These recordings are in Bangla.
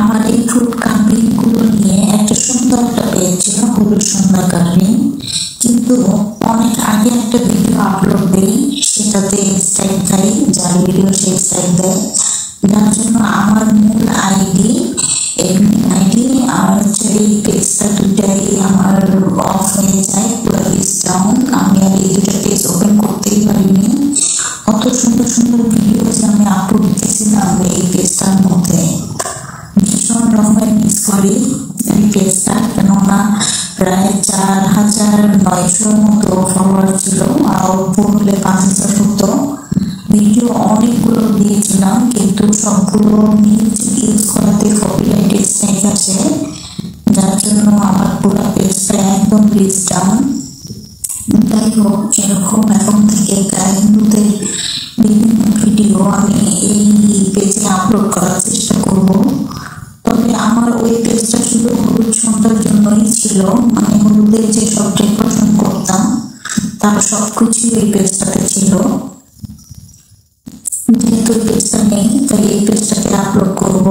আমার এই ফ্রুট কার্ভিং গুলো নিয়ে একটা সুন্দর একটা পেজ ছিল, হলুদ সন্ধ্যা কার্ভিং। কিন্তু অনেক আগে একটা ভিডিও আপলোড দিই, সেটাতে স্ট্রাইক দেয়, যার ভিডিও সেই স্ট্রাইক দেয়, যার জন্য আমার মূল আইডি এডমিন আইডি আর হচ্ছে এই পেজটা দুটাই আমার অফ হয়ে যায়, পুরো পেজ ডাউন। আমি আর এই দুটো পেজ ওপেন করতেই পারিনি। কত সুন্দর সুন্দর ভিডিও যে আমি আপলোড দিয়েছিলাম এই পেজটার মধ্যে, ভীষণ রকমের মিস করি এই পেজটা, কেননা প্রায় 4,900 মতো ফলোয়ার ছিল, আর পড়লে 5,000 হতো। ভিডিও অনেকগুলো দিয়েছিলাম, কিন্তু সবগুলো মিউজিক ইউজ করাতে কপিরাইট স্ট্রাইক আসে, যার জন্য আমার পুরো পেজটা একদম রিচ ডাউন। যাই হোক, এরকম এখন থেকে গায়কদের বিভিন্ন ভিডিও আমি এই পেজে আপলোড করার চেষ্টা করব। তবে আমার ওই পেজটা শুধু হলুদ সন্ধ্যার জন্যই ছিল, মানে হলুদের যে সব ডেকোরেশন করতাম তার সবকিছু এই পেজটাতে ছিল। যেহেতু পেজটা নেই, তাই এই পেজটাতে আপলোড করব।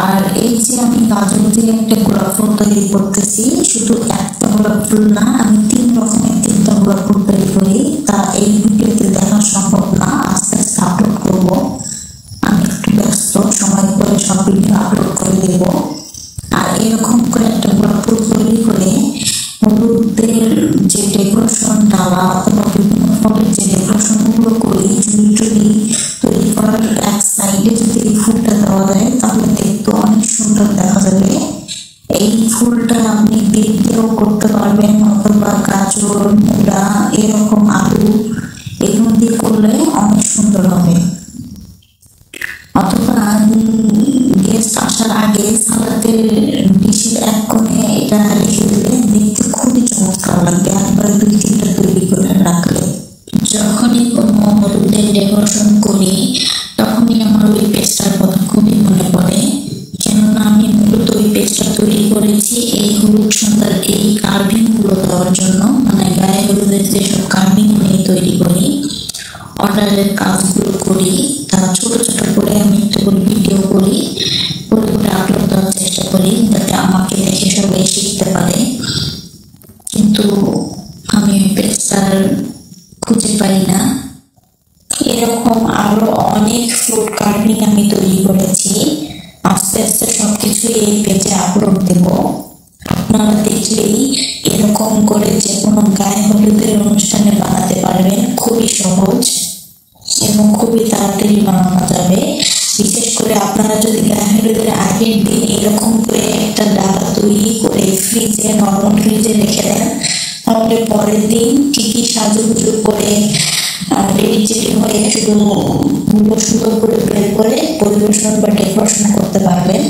আর এই যে আমি গাজর দিয়ে একটা গোলাপ ফুল তৈরি করতেছি, শুধু একটা গোলাপ ফুল না, আমি 3 রকমের 3টা গোলাপ ফুল তৈরি করি। তা এই ভিডিওতে দেখা সম্ভব না, আস্তে আস্তে আপলোড করব। আমি একটু ব্যস্ত, সময় করে সব ভিডিও আপলোড করে দেব। আর এরকম করে একটা গোলাপ ফুল তৈরি করে হলুদের যে ডেকোরেশন ডালা অথবা বিভিন্ন ফলের যে ডেকোরেশন গুলো করি, চুড়ি তৈরি করার এক সাইডে যদি এই ফুলটা দেওয়া যায় তাহলে দেখতে অনেক সুন্দর দেখা যাবে। এই ফুলটা আপনি বিট দিয়েও করতে পারবেন, অথবা গাজর, মূলা, এরকম আলু এগুলো দিয়ে করলে অনেক সুন্দর হবে। অথবা গেস্ট আসার আগে সালাদের ডিশের এক কোণে এটা রেখে দিলে দেখতে খুবই চমৎকার লাগবে, একবারে 2-3টা তৈরি করে রাখলে। যখনই কোনো হলুদের ডেকোরেশন করি তখনই আমার ওই পেজটার কথা খুবই মনে পড়ে, কেননা আমি মূলত ওই পেজটা তৈরি করেছি এই হলুদ সন্ধ্যার এই কার্ভিং গুলো দেওয়ার জন্য। মানে গায়ে হলুদের যেসব কার্ভিং আমি তৈরি করি, অর্ডারের কাজগুলো করি, তারা ছোট ছোট করে আমি একটু করে ভিডিও করি, করে আপলোড দেওয়ার চেষ্টা করি, যাতে আমাকে দেখে সবাই শিখতে পারে। কিন্তু আমি পেজটার খুঁজে পাই না। এরকম আরো অনেক ফ্রুট কার্ভিং আমি তৈরি করেছি, আস্তে আস্তে সবকিছু এই পেজে আপলোড দেব। আপনারা দেখলেই এরকম করে যে কোনো গায়ে হলুদের অনুষ্ঠানে বানাতে পারবেন, খুবই সহজ এবং খুবই তাড়াতাড়ি বানানো যাবে। বিশেষ করে আপনারা যদি গায়ে হলুদের আগের দিন এরকম করে একটা ডালা তৈরি করে ফ্রিজে, নরমাল ফ্রিজে রেখে দেন, তাহলে পরের দিন ঠিকই সাজুগুজু করে রেডি হয়ে শুধু সুন্দর করে বের করে পরিবেশন বা ডেকোরেশন করতে পারবেন।